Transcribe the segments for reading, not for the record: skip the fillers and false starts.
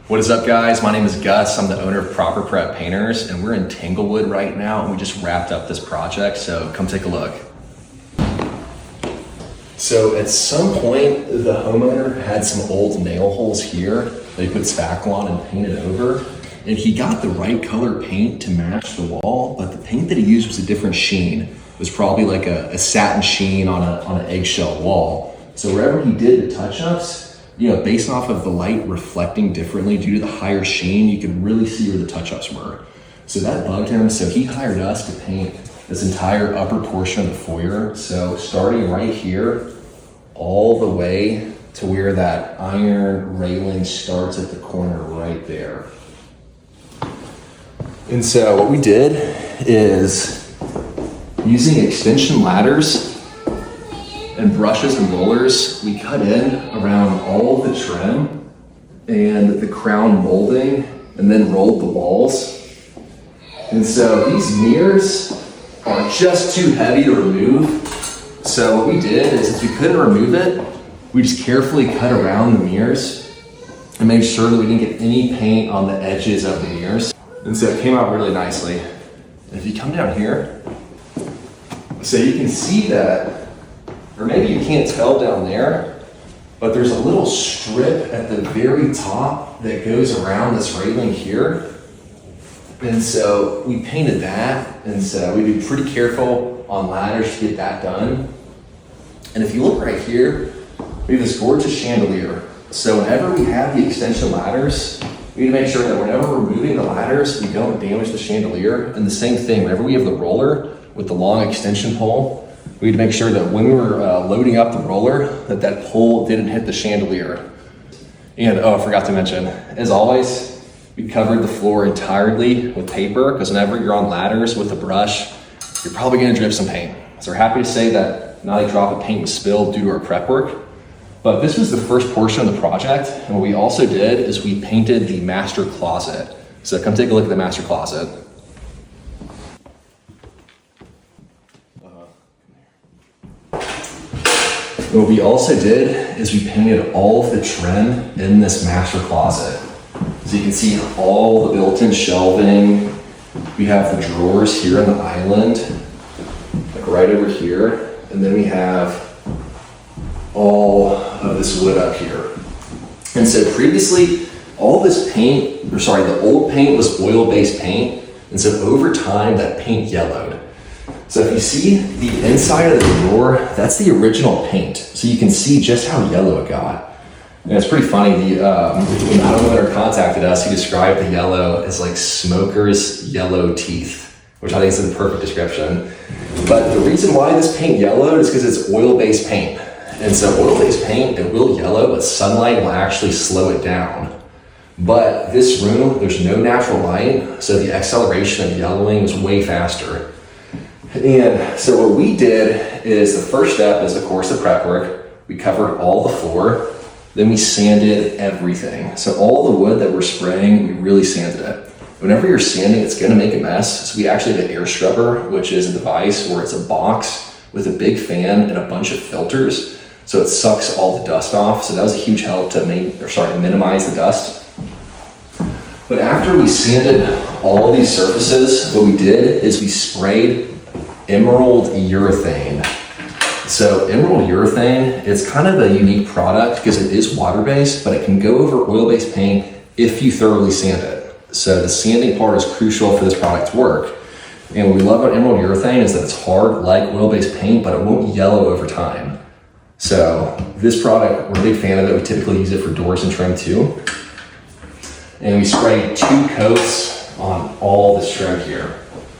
What is up, guys? My name is Gus. I'm the owner of Proper Prep Painters, and we're in Tanglewood right now, and we just wrapped up this project, so come take a look. So at some point, the homeowner had some old nail holes here. They put spackle on and painted over, and he got the right color paint to match the wall, but the paint that he used was a different sheen. It was probably like a satin sheen on an eggshell wall. So wherever he did the touch-ups, based off of the light reflecting differently due to the higher sheen, you could really see where the touch-ups were. So that bugged him, so he hired us to paint this entire upper portion of the foyer. So starting right here, all the way to where that iron railing starts at the corner right there. And so what we did is, using extension ladders and brushes and rollers, we cut in around all the trim and the crown molding and then rolled the walls. And so these mirrors are just too heavy to remove. So what we did is, if we couldn't remove it, we just carefully cut around the mirrors and made sure that we didn't get any paint on the edges of the mirrors. And so it came out really nicely. And if you come down here, so you can see that, or maybe you can't tell down there, but there's a little strip at the very top that goes around this railing here. And so we painted that, and so we'd be pretty careful on ladders to get that done. And if you look right here, we have this gorgeous chandelier. So whenever we have the extension ladders, we need to make sure that whenever we're moving the ladders, we don't damage the chandelier. And the same thing, whenever we have the roller with the long extension pole, we need to make sure that when we were loading up the roller, that pole didn't hit the chandelier. And I forgot to mention, as always, we covered the floor entirely with paper, because whenever you're on ladders with a brush, you're probably gonna drip some paint. So we're happy to say that not a drop of paint was spilled due to our prep work. But this was the first portion of the project, and what we also did is we painted the master closet. So come take a look at the master closet. What we also did is we painted all of the trim in this master closet. So you can see all the built-in shelving. We have the drawers here on the island, like right over here. And then we have all of this wood up here. And so previously, all this paint, the old paint was oil-based paint. And so over time, that paint yellowed. So if you see the inside of the drawer, that's the original paint. So you can see just how yellow it got. And it's pretty funny, when the homeowner contacted us, he described the yellow as like smoker's yellow teeth, which I think is the perfect description. But the reason why this paint yellowed is because it's oil-based paint. And so oil-based paint, it will yellow, but sunlight will actually slow it down. But this room, there's no natural light, so the acceleration of yellowing was way faster. And so what we did is, the first step is, of course, the prep work. We covered all the floor, then we sanded everything. So all the wood that we're spraying, we really sanded it. Whenever you're sanding, it's gonna make a mess. So we actually have an air scrubber, which is a device where it's a box with a big fan and a bunch of filters. So it sucks all the dust off. So that was a huge help to minimize the dust. But after we sanded all of these surfaces, what we did is we sprayed emerald urethane. So emerald urethane, it's kind of a unique product because it is water-based, but it can go over oil-based paint if you thoroughly sand it. So the sanding part is crucial for this product to work. And what we love about emerald urethane is that it's hard like oil-based paint, but it won't yellow over time. So this product, we're a big fan of it. We typically use it for doors and trim too. And we sprayed 2 coats on all this trim here.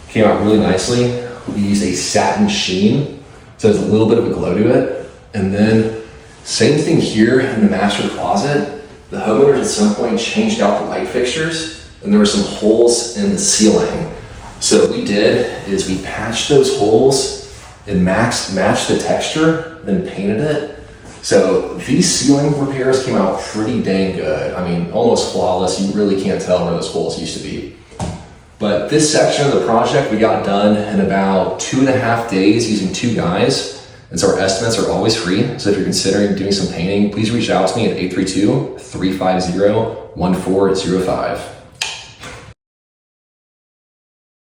Came out really nicely. We used a satin sheen, so there's a little bit of a glow to it. And then same thing here in the master closet. The homeowners at some point changed out the light fixtures, and there were some holes in the ceiling. So what we did is we patched those holes and matched the texture, then painted it. So these ceiling repairs came out pretty dang good. I mean, almost flawless. You really can't tell where those holes used to be. But this section of the project we got done in about 2.5 days using 2 guys. And so our estimates are always free. So if you're considering doing some painting, please reach out to me at 832-350-1405.